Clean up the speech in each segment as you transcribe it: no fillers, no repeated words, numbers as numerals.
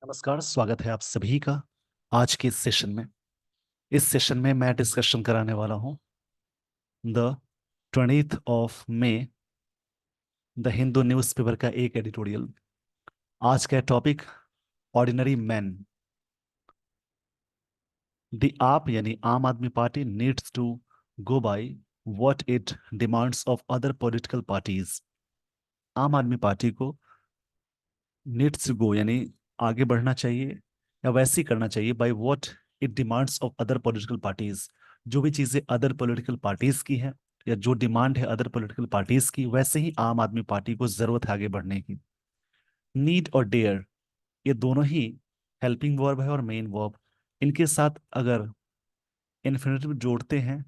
नमस्कार, स्वागत है आप सभी का आज के इस सेशन में। इस सेशन में मैं डिस्कशन कराने वाला हूं the 20th of May the Hindu newspaper का एक एडिटोरियल। आज का टॉपिक ऑर्डिनरी मैन। द आप यानी Aam Aadmi party needs to go by what it demands of other political parties. Aam Aadmi party को नीड्स टू गो यानी आगे बढ़ना चाहिए या वैसे ही करना चाहिए bye what it demands of other political parties. जो भी चीजें अदर पॉलिटिकल पार्टीज की है या जो डिमांड है अदर पॉलिटिकल पार्टीज की, वैसे ही आम आदमी पार्टी को जरूरत है आगे बढ़ने की। नीड और डेयर, ये दोनों ही हेल्पिंग वर्ब है और मेन वर्ब। इनके साथ अगर इन्फिनेटिव जोड़ते हैं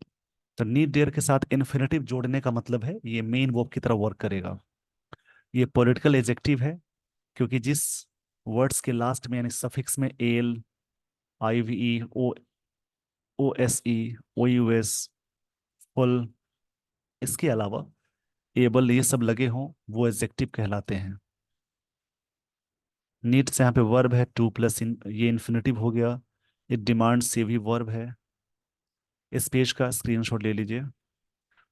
तो नीड डेयर के साथ इन्फिनेटिव जोड़ने का मतलब है ये मेन वर्ब की तरह वर्क करेगा। ये पॉलिटिकल एडजेक्टिव है क्योंकि जिस वर्ड्स के लास्ट में यानी सफिक्स में एल, आई वी ई, ओ ओ एस ई, ओ यू एस, फुल, इसके अलावा एबल, ये सब लगे हों वो एडजेक्टिव कहलाते हैं। नीड से यहाँ पे वर्ब है टू प्लस इन, ये इन्फिनेटिव हो गया। ये डिमांड से भी वर्ब है। इस पेज का स्क्रीनशॉट ले लीजिए।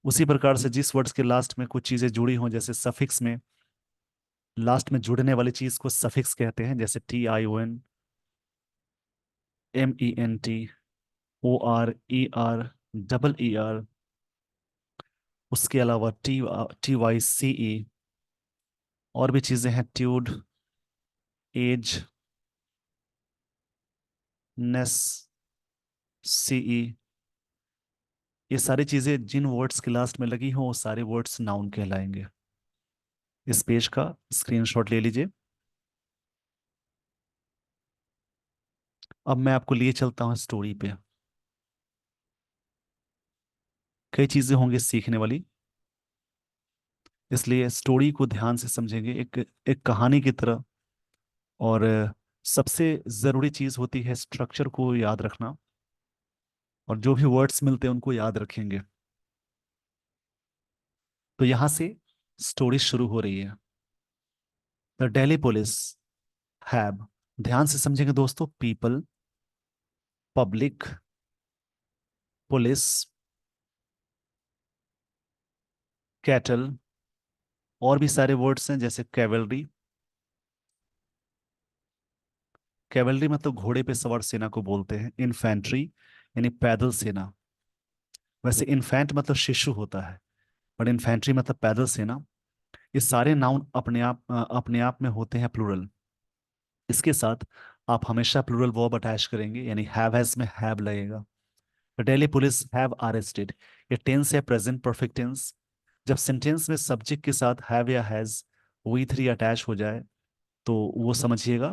उसी प्रकार से जिस वर्ड्स के लास्ट में कुछ चीजें जुड़ी हों, जैसे सफिक्स में लास्ट में जुड़ने वाली चीज को सफिक्स कहते हैं, जैसे T I O N, M E N T, O R, E R, double E R, उसके अलावा T T Y C E, और भी चीजें हैं, ट्यूड, एज, नेस, सीई। ये सारी चीजें जिन वर्ड्स के लास्ट में लगी हों वो सारे वर्ड्स नाउन कहलाएंगे। इस पेज का स्क्रीनशॉट ले लीजिए। अब मैं आपको लिए चलता हूँ स्टोरी पे। कई चीजें होंगी सीखने वाली, इसलिए स्टोरी को ध्यान से समझेंगे एक एक कहानी की तरह। और सबसे जरूरी चीज होती है स्ट्रक्चर को याद रखना, और जो भी वर्ड्स मिलते हैं उनको याद रखेंगे। तो यहां से स्टोरी शुरू हो रही है। द दिल्ली पुलिस हैव, ध्यान से समझेंगे दोस्तों, पीपल, पब्लिक, पुलिस, कैटल, और भी सारे वर्ड्स हैं जैसे कैवलरी। कैवलरी मतलब घोड़े पे सवार सेना को बोलते हैं। इन्फेंट्री यानी पैदल सेना। वैसे इन्फेंट मतलब शिशु होता है, बट इन्फेंट्री मतलब पैदल सेना। ये सारे नाउन अपने आप में होते हैं प्लूरल। इसके साथ आप हमेशा प्लूरल वर्ब अटैच करेंगे, यानी हैव हैज में हैव लगेगा। दिल्ली पुलिस हैव अरेस्टेड, ये टेंस है प्रेजेंट परफेक्ट टेंस। जब सेंटेंस में सब्जेक्ट के साथ हैव या हैज वी थ्री अटैच हो जाए तो वो समझिएगा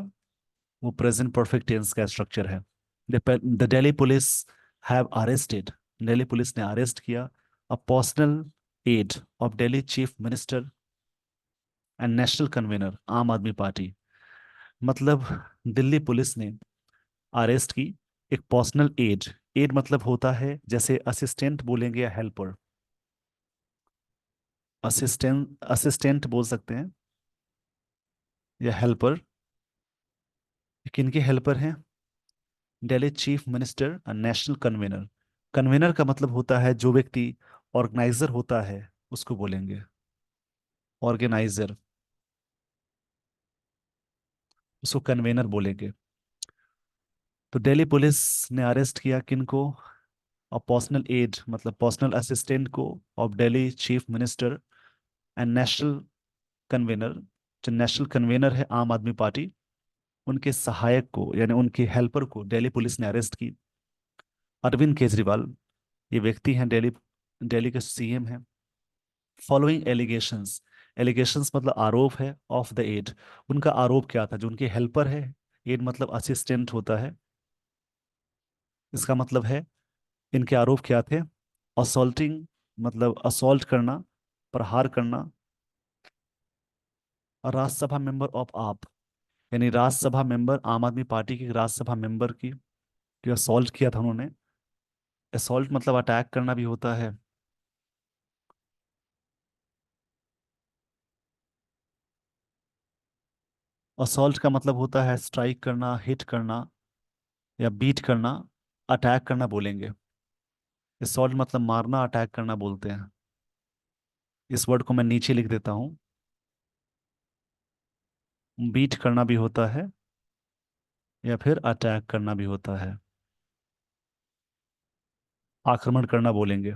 वो प्रेजेंट परफेक्ट टेंस का स्ट्रक्चर है। The Delhi police have arrested, Delhi police ने अरेस्ट किया a personal aide of Delhi chief minister and national convener Aam Aadmi party. मतलब दिल्ली पुलिस ने अरेस्ट की एक पर्सनल एड। एड मतलब होता है जैसे असिस्टेंट बोलेंगे या हेल्पर। असिस्टेंट बोल सकते हैं या हेल्पर। किनके हेल्पर हैं? दिल्ली चीफ मिनिस्टर और नेशनल कन्वीनर। कन्वीनर का मतलब होता है जो व्यक्ति ऑर्गेनाइजर होता है उसको बोलेंगे ऑर्गेनाइजर, उसको कन्वीनर बोलेंगे। तो दिल्ली पुलिस ने अरेस्ट किया किनको? और पर्सनल एड मतलब पर्सनल असिस्टेंट को of Delhi chief minister and national convener. जो नेशनल कन्वीनर है आम आदमी पार्टी, उनके सहायक को यानी उनके हेल्पर को दिल्ली पुलिस ने अरेस्ट की। अरविंद केजरीवाल, ये व्यक्ति हैं दिल्ली दिल्ली के सीएम हैं। फॉलोइंग एलिगेशंस, एलिगेशंस मतलब आरोप है ऑफ द एड, उनका आरोप क्या था? जो उनके हेल्पर है, एड मतलब असिस्टेंट होता है, इसका मतलब है इनके आरोप क्या थे? असॉल्टिंग मतलब असॉल्ट करना, प्रहार करना। और राज्यसभा मेंबर ऑफ आप, यानी राज्यसभा मेंबर आम आदमी पार्टी के राज्यसभा मेंबर की असॉल्ट किया था उन्होंने। असॉल्ट मतलब अटैक करना भी होता है। असॉल्ट का मतलब होता है स्ट्राइक करना, हिट करना या बीट करना, अटैक करना बोलेंगे। असॉल्ट मतलब मारना, अटैक करना बोलते हैं। इस वर्ड को मैं नीचे लिख देता हूँ। बीट करना भी होता है या फिर अटैक करना भी होता है। आक्रमण करना बोलेंगे।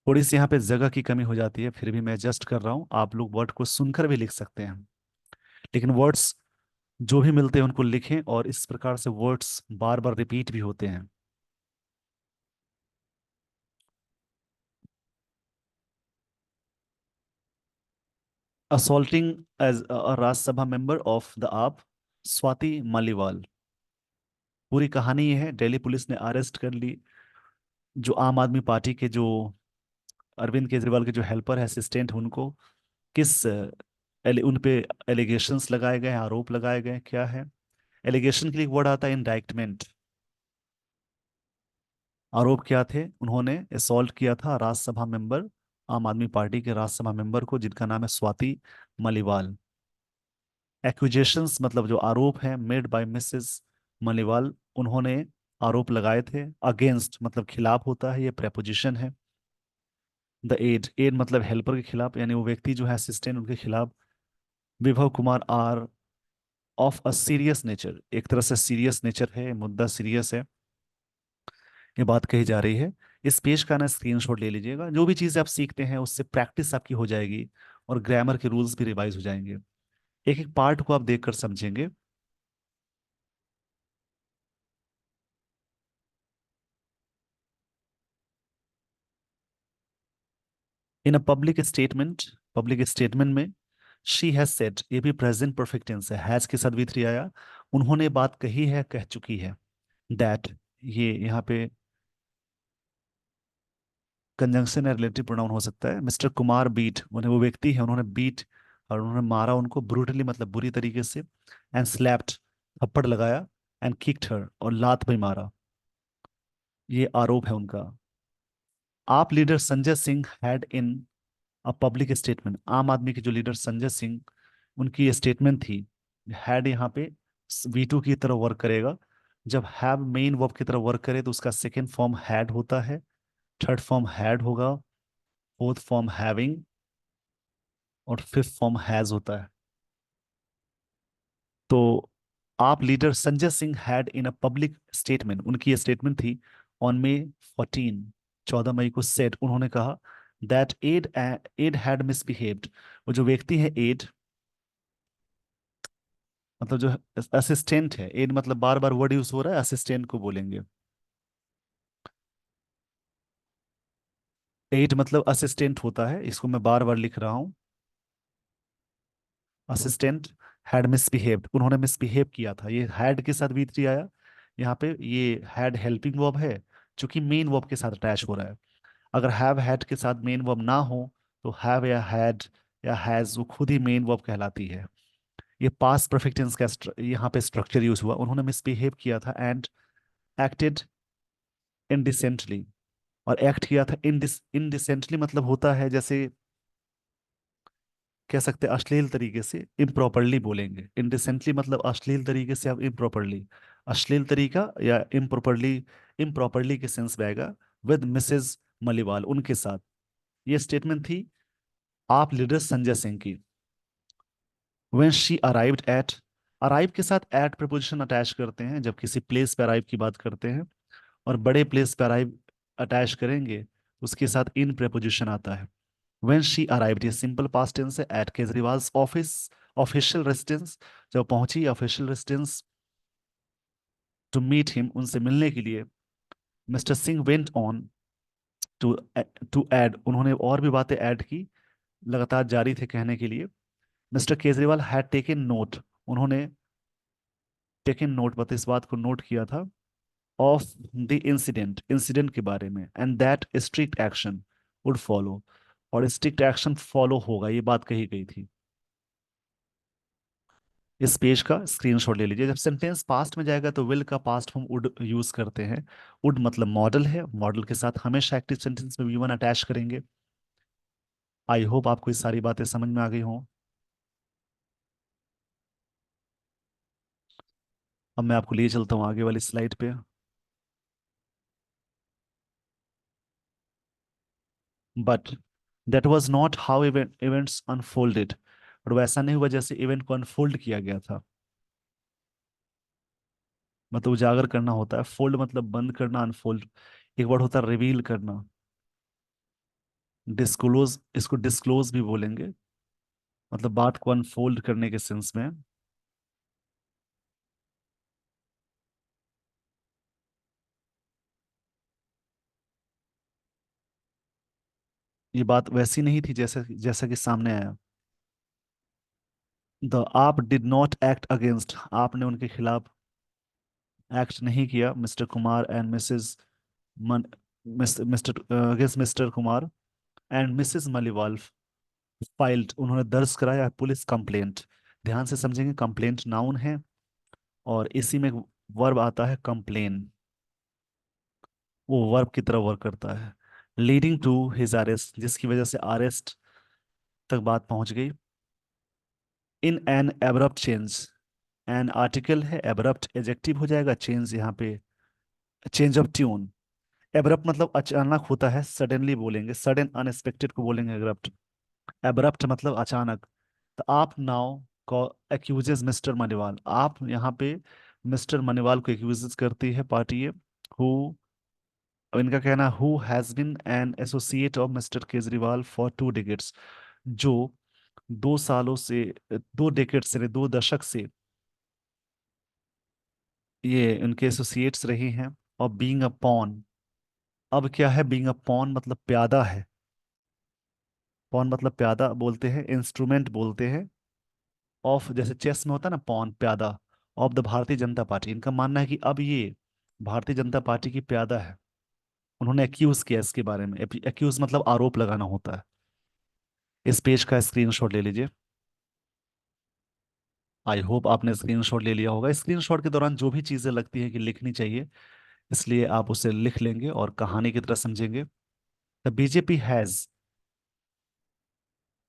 थोड़ी सी यहाँ पे जगह की कमी हो जाती है, फिर भी मैं एडजस्ट कर रहा हूँ। आप लोग वर्ड को सुनकर भी लिख सकते हैं, लेकिन वर्ड्स जो भी मिलते हैं उनको लिखें, और इस प्रकार से वर्ड्स बार बार रिपीट भी होते हैं। Assaulting as a Rajya Sabha member of the AAP, Swati Maliwal. पूरी कहानी ये है, दिल्ली पुलिस ने अरेस्ट कर ली जो आम आदमी पार्टी के जो अरविंद केजरीवाल के जो हेल्पर है, असिस्टेंट, उनको किस उन पे एलिगेशंस लगाए गए हैं, आरोप लगाए गए हैं, क्या है। एलिगेशन के लिए वर्ड आता है इंडाइटमेंट। आरोप क्या थे, उन्होंने असॉल्ट किया था राज्यसभा मेंबर, आम आदमी पार्टी के राज्यसभा मेंबर को, जिनका नाम है स्वाति मलिवाल। एक्यूजेशंस मतलब जो आरोप है, मेड बाय मिसेस मलिवाल, उन्होंने आरोप लगाए थे। अगेंस्ट मतलब खिलाफ होता है, ये प्रेपोजिशन है। द एड, एड मतलब हेल्पर के खिलाफ, यानी वो व्यक्ति जो है असिस्टेंट, उनके खिलाफ। Vibhav Kumar are of a serious nature, एक तरह से सीरियस नेचर है, मुद्दा सीरियस है, ये बात कही जा रही है। इस पेज का ना स्क्रीनशॉट ले लीजिएगा। जो भी चीज़ आप सीखते हैं उससे प्रैक्टिस आपकी हो जाएगी, और ग्रामर के रूल्स भी रिवाइज हो जाएंगे। एक एक पार्ट को आप देखकर समझेंगे। इन अ पब्लिक स्टेटमेंट में शी हैज सेड, ये भी प्रेजेंट परफेक्ट टेंस है, हैज के साथ भी थ्री आया। उन्होंने बात कही है, कह चुकी है। दैट, ये यहाँ पे कंजंक्शन या रिलेटिव प्रोनाउन हो सकता है। मिस्टर कुमार बीट, उन्हें, वो व्यक्ति है, उन्होंने बीट और उन्होंने मारा उनको, ब्रूटली मतलब बुरी तरीके से। एंड स्लैप्ड, थप्पड़ लगाया। एंड किक्ड हर, और लात भी मारा। ये आरोप है उनका। आप leader Sanjay Singh had in a public statement, आम आदमी के जो लीडर संजय सिंह, उनकी ये स्टेटमेंट थी। हैड यहाँ पे V2 की तरह वर्क करेगा। जब हैव मेन वर्ब की तरह वर्क करे तो उसका सेकेंड फॉर्म हैड होता है, थर्ड फॉर्म हैड होगा, फोर्थ फॉर्म हैविंग, और फिफ्थ फॉर्म हैज होता है। तो आप leader Sanjay Singh had in a public statement, उनकी ये स्टेटमेंट थी, ऑन May 14, 14 मई को, सेट, उन्होंने कहा that aide aide had misbehaved, वो जो व्यक्ति है एड, मतलब जो असिस्टेंट है, एड मतलब बार बार वर्ड यूज हो रहा है, असिस्टेंट को बोलेंगे। एड मतलब असिस्टेंट होता है, इसको मैं बार बार लिख रहा हूँ। असिस्टेंट हैड मिसबिहेव्ड, उन्होंने मिसबिहेव किया था। ये हैड के साथ भी थ्री आया यहाँ पे। ये हैड हेल्पिंग वर्ब है, जो कि मेन वर्ब के साथ अटैच हो रहा है। अगर हैव हैड के साथ मेन वर्ब ना हो तो हैव या हैड या हैज वो खुद ही मेन वर्ब कहलाती है। ये पास्ट परफेक्ट टेंस का यहाँ पे स्ट्रक्चर यूज हुआ। उन्होंने मिसबिहेव किया था एंड एक्टेड इनडिसेंटली, और एक्ट किया था इनडिसेंटली मतलब होता है जैसे, कह सकते हैं अश्लील तरीके से, इम्प्रॉपरली बोलेंगे। इनडिसेंटली मतलब अश्लील तरीके से, आप इम्प्रॉपरली, अश्लील तरीका या इम्प्रॉपरली, इम्प्रॉपरली के सेंस में आएगा। विद मिसेस मलिवाल, उनके साथ। ये स्टेटमेंट थी आप लीडर संजय सिंह की। When she arrived at, arrive के साथ एट प्रपोजिशन अटैच करते हैं जब किसी प्लेस पे अराइव की बात करते हैं, और बड़े प्लेस पे अराइव अटैच करेंगे उसके साथ इन प्रपोजिशन आता है। व्हेन शी अराइव्ड, ये सिंपल पास्ट टेंस है, at Kejriwal's office, official residence, जब पहुंची official residence, to meet him, उनसे मिलने के लिए। Mr Singh went on to to add, उन्होंने और भी बातें ऐड की, लगातार जारी थे कहने के लिए। Mister Kejriwal had taken note, उन्होंने टेकन नोट मतलब इस बात को नोट किया था, ऑफ द इंसिडेंट, इंसिडेंट के बारे में, and that strict action would follow, और स्ट्रिक्ट एक्शन फॉलो होगा, ये बात कही गई थी। इस पेज का स्क्रीनशॉट ले लीजिए। जब सेंटेंस पास्ट में जाएगा तो विल का पास्ट फॉर्म वुड यूज करते हैं। वुड मतलब मॉडल है, मॉडल के साथ हमेशा एक्टिव सेंटेंस में V1 अटैच करेंगे। आई होप आपको ये सारी बातें समझ में आ गई हों। अब मैं आपको लिए चलता हूँ आगे वाली स्लाइड पे। But that was not how events unfolded. और वैसा नहीं हुआ जैसे इवेंट को अनफोल्ड किया गया था। मतलब उजागर करना होता है, फोल्ड मतलब बंद करना, अनफोल्ड एक वर्ड होता है रिवील करना। डिस्क्लोज, इसको डिस्क्लोज भी बोलेंगे, मतलब बात को अनफोल्ड करने के सेंस में। ये बात वैसी नहीं थी जैसे जैसा कि सामने आया। द आप डिड नॉट एक्ट अगेंस्ट, आपने उनके खिलाफ एक्ट नहीं किया, मिस्टर कुमार एंड मिसेस मन Mr against Mr Kumar and Mrs Maliwal filed, उन्होंने दर्ज कराया पुलिस कंप्लेंट। ध्यान से समझेंगे, कंप्लेंट नाउन है और इसी में वर्ब आता है कंप्लेन, वो वर्ब की तरह वर्क करता है। लीडिंग टू हिज अरेस्ट, जिसकी वजह से अरेस्ट तक बात पहुंच गई। In an abrupt change, an article है, एब्रप्ट एजेक्टिव हो जाएगा, चेंज यहाँ पे चेंज ऑफ ट्यून। एब्रप्ट मतलब अचानक होता है, सडनली बोलेंगे, सडन अनएक्सपेक्टेड को बोलेंगे एब्रप्ट। एब्रप्ट मतलब अचानक। तो आप नाउ को एक्यूजेस मिस्टर मनीवाल, आप यहाँ पे मिस्टर मनीवाल को एक्यूजेस करती है पार्टी ये। हु, इनका कहना who has been an associate of Mr Kejriwal for 2 decades, जो 2 सालों से, 2 decades से, 2 दशक से ये उनके एसोसिएट्स रहे हैं। और बीइंग अ पॉन, अब क्या है, बीइंग अ पॉन मतलब प्यादा है। पॉन मतलब प्यादा बोलते हैं, इंस्ट्रूमेंट बोलते हैं ऑफ, जैसे चेस में होता है ना pawn, प्यादा of the Bharatiya Janata party. इनका मानना है कि अब ये भारतीय जनता पार्टी की प्यादा है। उन्होंने एक्यूज किया इसके बारे में, एक्यूज मतलब आरोप लगाना होता है। इस पेज का स्क्रीनशॉट ले लीजिए। आई होप आपने स्क्रीनशॉट ले लिया होगा। स्क्रीनशॉट के दौरान जो भी चीजें लगती हैं कि लिखनी चाहिए, इसलिए आप उसे लिख लेंगे और कहानी की तरह समझेंगे। The BJP has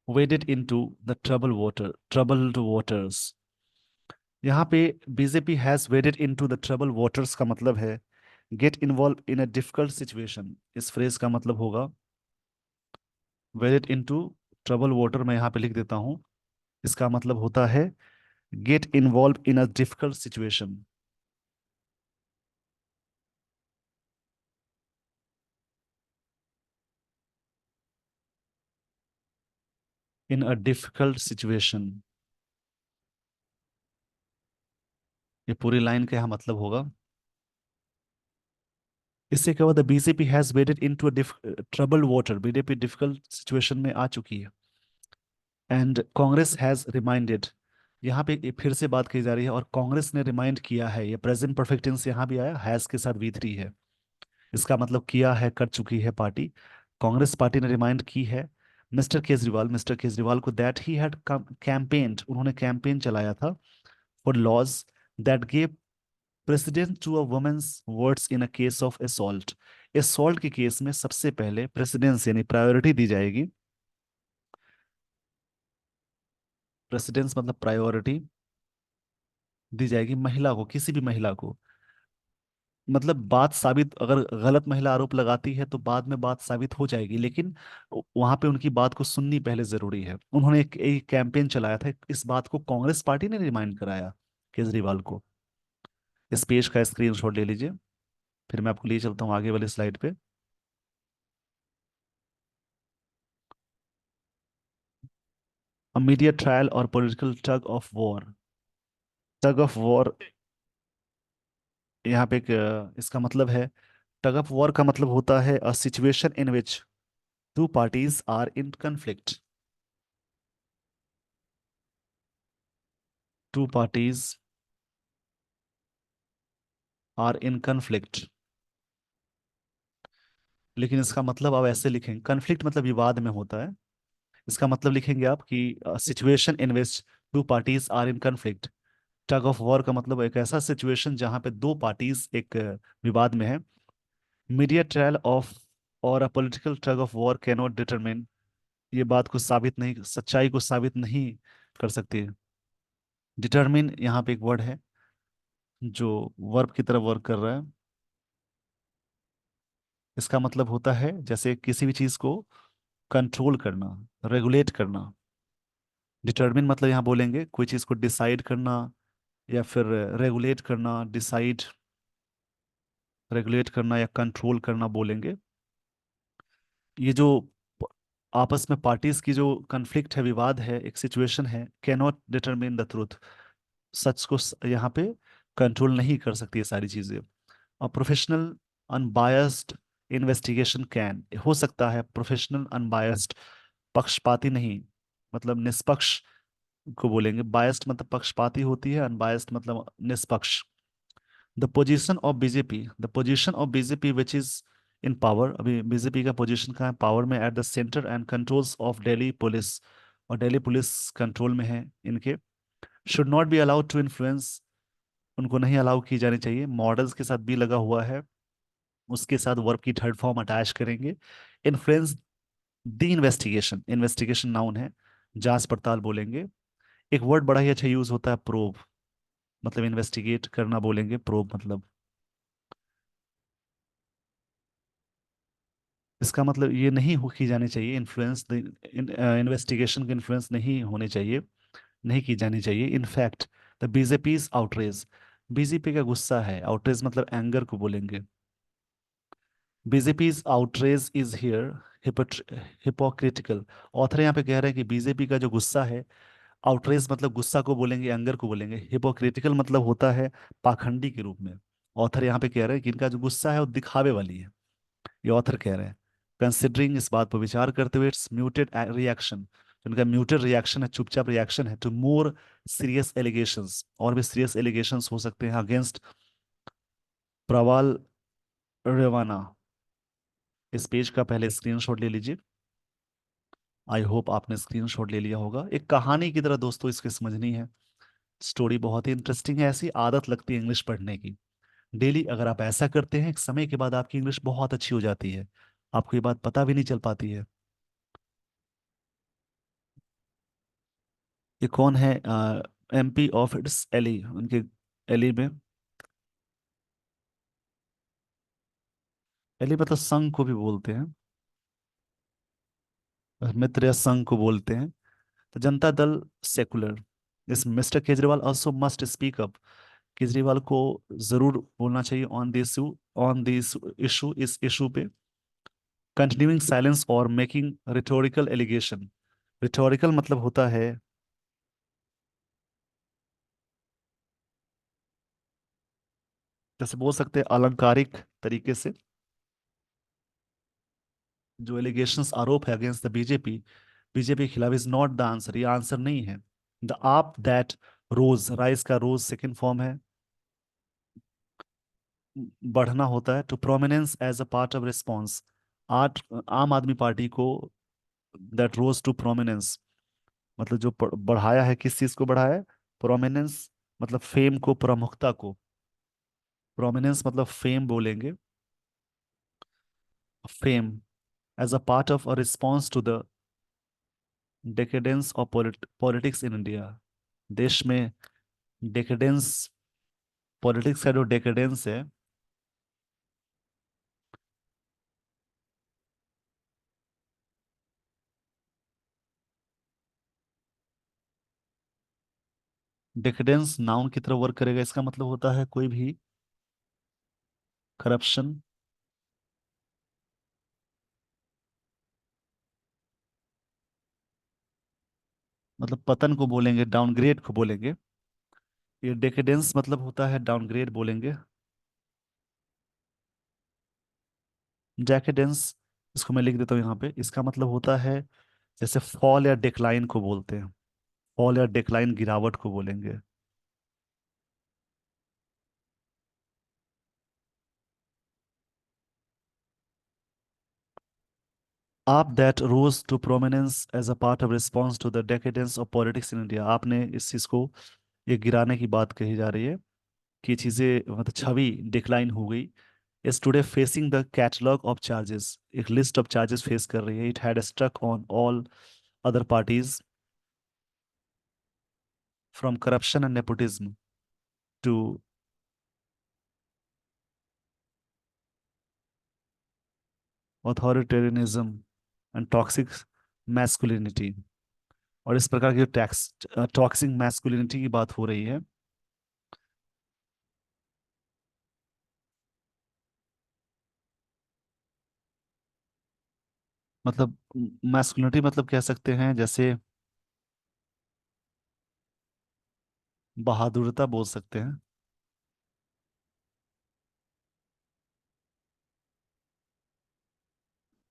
waded into the troubled waters। यहाँ पे BJP has waded into the troubled waters का मतलब है get involve in a difficult situation. इस फ्रेज का मतलब होगा waded into troubled water, मैं यहाँ पे लिख देता हूँ। इसका मतलब होता है get involve in a difficult situation. In a difficult situation, ये पूरी लाइन का यहाँ मतलब होगा। इससे क्या हुआ, the BJP has waded into a troubled water, BJP difficult situation में आ चुकी है। एंड कांग्रेस हैज रिमाइंडेड, यहाँ पे ये फिर से बात की जा रही है और कांग्रेस ने रिमाइंड किया है, ये प्रेजेंट परफेक्ट टेंस यहाँ भी आया, हैज के साथ V3 है। इसका मतलब किया है, कर चुकी है पार्टी। कांग्रेस पार्टी ने रिमाइंड की है मिस्टर केजरीवाल को दैट ही हैड कैंपेन्ड, उन्होंने कैंपेन चलाया था for laws that give president to a women's words in a case of assault. Assault के केस में सबसे पहले प्रेसिडेंस यानी प्रायोरिटी दी जाएगी। प्रेसिडेंस मतलब प्रायोरिटी दी जाएगी महिला को, किसी भी महिला को। मतलब बात साबित, अगर गलत महिला आरोप लगाती है तो बाद में बात साबित हो जाएगी, लेकिन वहां पे उनकी बात को सुननी पहले जरूरी है। उन्होंने एक कैंपेन चलाया था, इस बात को कांग्रेस पार्टी ने रिमाइंड कराया केजरीवाल को। इस पेज का स्क्रीनशॉट ले लीजिए, फिर मैं आपको लिए चलता हूँ आगे वाली स्लाइड पे। मीडिया ट्रायल और political tug of war. Tug of war, यहाँ पे एक इसका मतलब है, टग ऑफ वॉर का मतलब होता है a situation in which two parties are in conflict. Two parties are in conflict, लेकिन इसका मतलब आप ऐसे लिखेंगे, कन्फ्लिक्ट मतलब विवाद में होता है। इसका मतलब लिखेंगे आप कि situation in which two parties are in conflict. Tug of war का मतलब एक ऐसा सिचुएशन जहां पे दो पार्टीज एक विवाद में है। मीडिया ट्रायल ऑफ और a political tug of war can not determine, ये बात को साबित नहीं, सच्चाई को साबित नहीं कर सकती है। डिटरमिन यहाँ पे एक वर्ड है, जो वर्ब की तरह वर्क कर रहा है। इसका मतलब होता है जैसे किसी भी चीज को कंट्रोल करना, रेगुलेट करना। डिटरमिन मतलब यहाँ बोलेंगे कोई चीज को डिसाइड करना, या फिर रेगुलेट करना, डिसाइड, रेगुलेट करना या कंट्रोल करना बोलेंगे। ये जो प- आपस में पार्टीज की जो कन्फ्लिक्ट है, विवाद है, एक सिचुएशन है, can not determine the truth. सच को यहाँ पे कंट्रोल नहीं कर सकती ये सारी चीजें। और प्रोफेशनल अनबायस्ड इन्वेस्टिगेशन कैन, हो सकता है प्रोफेशनल अनबायस्ड, पक्षपाती नहीं, मतलब निष्पक्ष को बोलेंगे। बायस्ड मतलब पक्षपाती होती है, अनबायस्ड मतलब निष्पक्ष। The position of BJP, the position of BJP which is in power, अभी बीजेपी का पोजीशन कहाँ है, पावर में, at the centre and controls of Delhi police, और दिल्ली पुलिस कंट्रोल में है इनके। Should not be allowed to influence, उनको नहीं अलाउ की जानी चाहिए। मॉडल्स के साथ बी लगा हुआ है, उसके साथ वर्ब की थर्ड फॉर्म अटैच करेंगे। Influence the investigation, investigation noun है, जांच पड़ताल बोलेंगे। एक वर्ड बड़ा ही अच्छा यूज होता है, प्रोब, मतलब इन्वेस्टिगेट करना बोलेंगे, प्रोब मतलब। इसका मतलब ये नहीं हो की जानी चाहिए, इन्फ्लुएंस इन्वेस्टिगेशन की इन्फ्लुएंस नहीं होनी चाहिए, नहीं की जानी चाहिए। In fact the BJP's outrage, BJP का गुस्सा है, आउटरेज मतलब एंगर को बोलेंगे। BJP's outrage is here hypocritical. Author यहाँ पे कह रहे हैं कि बीजेपी का जो गुस्सा है, आउटरेज मतलब गुस्सा को बोलेंगे, एंगर को बोलेंगे। हिपोक्रिटिकल मतलब होता है पाखंडी के रूप में। ऑथर यहाँ पे कह रहे हैं कि इनका जो गुस्सा है वो दिखावे वाली है, ये ऑथर कह रहे हैं। कंसिडरिंग, इस बात पर विचार करते हुए, इट्स म्यूटेड रिएक्शन, इनका म्यूटेड रिएक्शन है, चुपचाप रिएक्शन है, टू मोर सीरियस एलिगेशंस, और भी सीरियस एलिगेशंस हो सकते हैं अगेंस्ट प्रवाल रेवाना। इस पेज का पहले स्क्रीनशॉट ले लीजिए। आई होप आपने स्क्रीनशॉट ले लिया होगा। एक कहानी की तरह दोस्तों इसके समझनी है। स्टोरी बहुत ही इंटरेस्टिंग है, ऐसी आदत लगती है इंग्लिश पढ़ने की। डेली अगर आप ऐसा करते हैं, एक समय के बाद आपकी इंग्लिश बहुत अच्छी हो जाती है, आपको ये बात पता भी नहीं चल पाती है। ये कौन है? एमपी ऑफ इट्स एली, उनके एली में। एली मतलब संघ को भी बोलते हैं, मित्र या संघ को बोलते हैं। तो जनता दल सेकुलर, इस mister Kejriwal also must speak up, Kejriwal को जरूर बोलना चाहिए on this issue, on this issue, इस इशू पे। कंटिन्यूइंग साइलेंस और मेकिंग रिटोरिकल एलिगेशन, रिटोरिकल मतलब होता है, जैसे बोल सकते हैं अलंकारिक तरीके से। जो एलिगेशंस, आरोप है अगेंस्ट द बीजेपी, बीजेपी के खिलाफ, इज नॉट द आंसर, ये आंसर नहीं है। द आप दैट रोज, राइज का रोज सेकंड फॉर्म है, बढ़ना होता है। To prominence as a part of response, आठ, आम आदमी पार्टी को, दैट रोज टू प्रोमिनेंस, मतलब जो बढ़ाया है, किस चीज को बढ़ाया है? प्रोमिनेंस मतलब फेम को, प्रमुखता को। प्रोमिनेंस मतलब फेम बोलेंगे, fame, as a part of a response to the decadence of politics in India, देश में डेकेडेंस, पॉलिटिक्स का जो डेकेडेंस है। डेकेडेंस नाउन की तरह वर्क करेगा, इसका मतलब होता है कोई भी करप्शन, मतलब पतन को बोलेंगे, डाउनग्रेड को बोलेंगे। ये डेकेडेंस मतलब होता है डाउनग्रेड बोलेंगे, डेकेडेंस। इसको मैं लिख देता हूँ यहाँ पे, इसका मतलब होता है जैसे फॉल या डिक्लाइन को बोलते हैं, फॉल या डिक्लाइन गिरावट को बोलेंगे। आप that rose to prominence as a part of response to the decadence of politics in India, आपने इस चीज को, ये गिराने की बात कही जा रही है कि चीजें मतलब छवि डिक्लाइन हो गई। Is today facing the catalogue of charges, एक लिस्ट ऑफ चार्जेस फेस कर रही है। It had struck on all other parties from corruption and nepotism to authoritarianism and toxic masculinity. और इस प्रकार की टैक्स टॉक्सिक मैस्कुलिनिटी की बात हो रही है। मतलब मैस्कुलिनिटी मतलब कह सकते हैं जैसे बहादुरता बोल सकते हैं।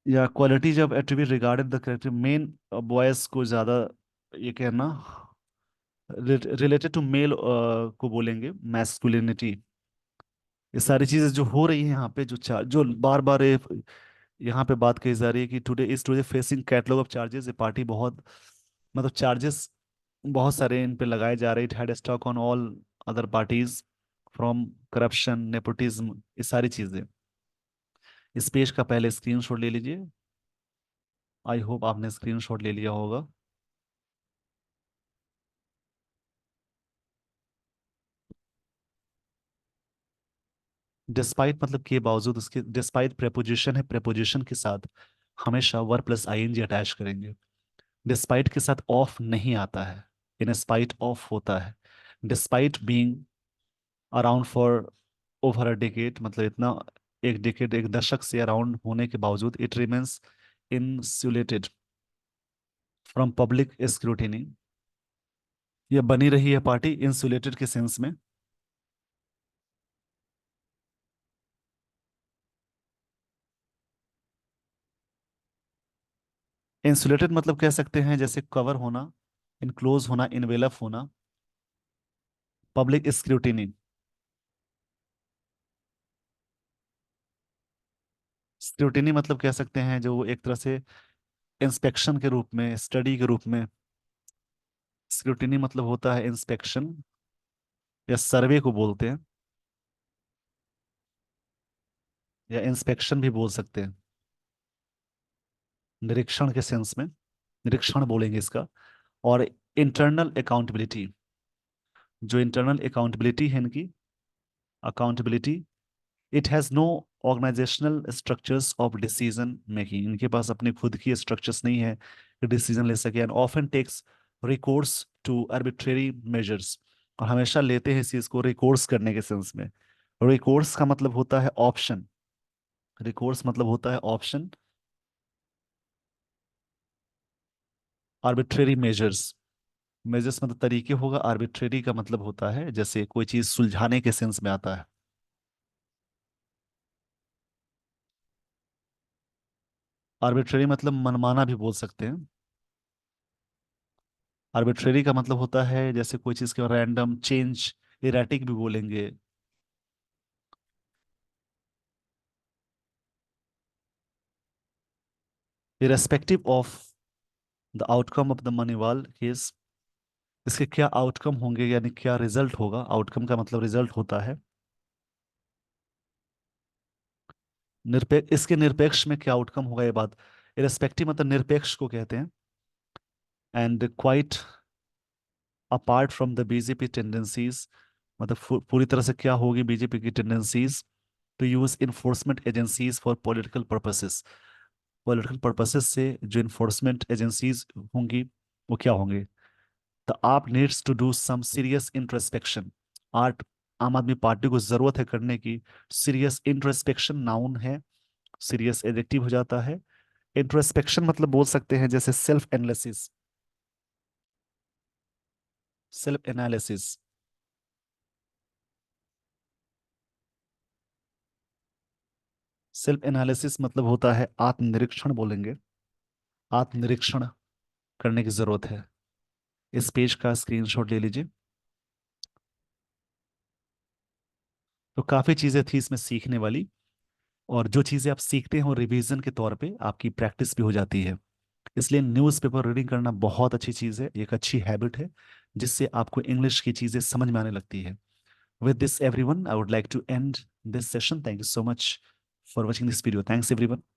या qualities of attribute regarded the character main boys को ज्यादा ये कहना रिलेटेड टू मेल को बोलेंगे मैस्कुलिनिटी। ये सारी चीजें जो हो रही हैं यहाँ पे जो बार बार यहाँ पे बात कही जा रही है कि today facing catalogue of charges. ये पार्टी बहुत मतलब चार्जेस बहुत सारे इन पे लगाए जा रहे। It had stock on all other parties from corruption nepotism ये सारी चीजें। इस पेज का पहले स्क्रीनशॉट ले लीजिए। आई होप आपने स्क्रीनशॉट ले लिया होगा। डिस्पाइट मतलब के बावजूद उसके डिस्पाइट प्रेपोजिशन है। प्रेपोजिशन के साथ हमेशा वर प्लस आईएनजी अटैच करेंगे। डिस्पाइट के साथ ऑफ नहीं आता है। इन स्पाइट ऑफ होता है। Despite being around for over a decade मतलब इतना एक डिकेड एक दशक से अराउंड होने के बावजूद it remains insulated from public scrutiny. यह बनी रही है पार्टी इंसुलेटेड के सेंस में। इंसुलेटेड मतलब कह सकते हैं जैसे कवर होना इनक्लोज होना इनवेलप होना पब्लिक स्क्रूटिनी। स्क्रूटिनी मतलब कह सकते हैं जो एक तरह से इंस्पेक्शन के रूप में स्टडी के रूप में। स्क्रूटिनी मतलब होता है इंस्पेक्शन या सर्वे को बोलते हैं या इंस्पेक्शन भी बोल सकते हैं निरीक्षण के सेंस में। निरीक्षण बोलेंगे इसका। और इंटरनल अकाउंटेबिलिटी जो इंटरनल अकाउंटेबिलिटी है इनकी accountability it has no organisational structures of decision making. इनके पास अपने खुद की स्ट्रक्चर्स नहीं है कि डिसीजन ले सके and often takes recourse to arbitrary measures. और हमेशा लेते हैं इस चीज को रिकोर्स करने के सेंस में। रिकोर्स का मतलब होता है ऑप्शन। रिकोर्स मतलब होता है ऑप्शन। आर्बिट्रेरी मेजर्स मेजर्स मतलब तरीके होगा। आर्बिट्रेरी का मतलब होता है जैसे कोई चीज सुलझाने के सेंस में आता है। आर्बिट्रेरी मतलब मनमाना भी बोल सकते हैं। आर्बिट्रेरी का मतलब होता है जैसे कोई चीज के रैंडम चेंज इरेटिक भी बोलेंगे। Irrespective of the outcome of the Maliwal case. इसके क्या आउटकम होंगे यानी क्या रिजल्ट होगा। आउटकम का मतलब रिजल्ट होता है। निरपेक्ष इसके निरपेक्ष में क्या आउटकम होगा ये बात। इरेस्पेक्टिव मतलब निरपेक्ष को कहते हैं। And quite apart from the BJP tendencies मतलब पूरी तरह से क्या होगी बीजेपी की tendencies to use enforcement agencies for political purposes. Political purposes से जो इन्फोर्समेंट एजेंसीज होंगी वो क्या होंगे। The AAP needs to do some serious introspection. आर्ट आम आदमी पार्टी को जरूरत है करने की सीरियस इंट्रोस्पेक्शन नाउन है। सीरियस एडजेक्टिव हो जाता है। इंट्रोस्पेक्शन मतलब बोल सकते हैं जैसे self analysis. Self analysis self analysis मतलब होता है आत्मनिरीक्षण बोलेंगे। आत्मनिरीक्षण करने की जरूरत है। इस पेज का स्क्रीनशॉट ले लीजिए। तो काफी चीजें थी इसमें सीखने वाली। और जो चीजें आप सीखते हैं वो रिवीजन के तौर पे आपकी प्रैक्टिस भी हो जाती है। इसलिए न्यूज़पेपर रीडिंग करना बहुत अच्छी चीज है एक अच्छी हैबिट है जिससे आपको इंग्लिश की चीजें समझ में आने लगती है। With this everyone I would like to end this session. Thank you so much for watching this video. Thanks everyone.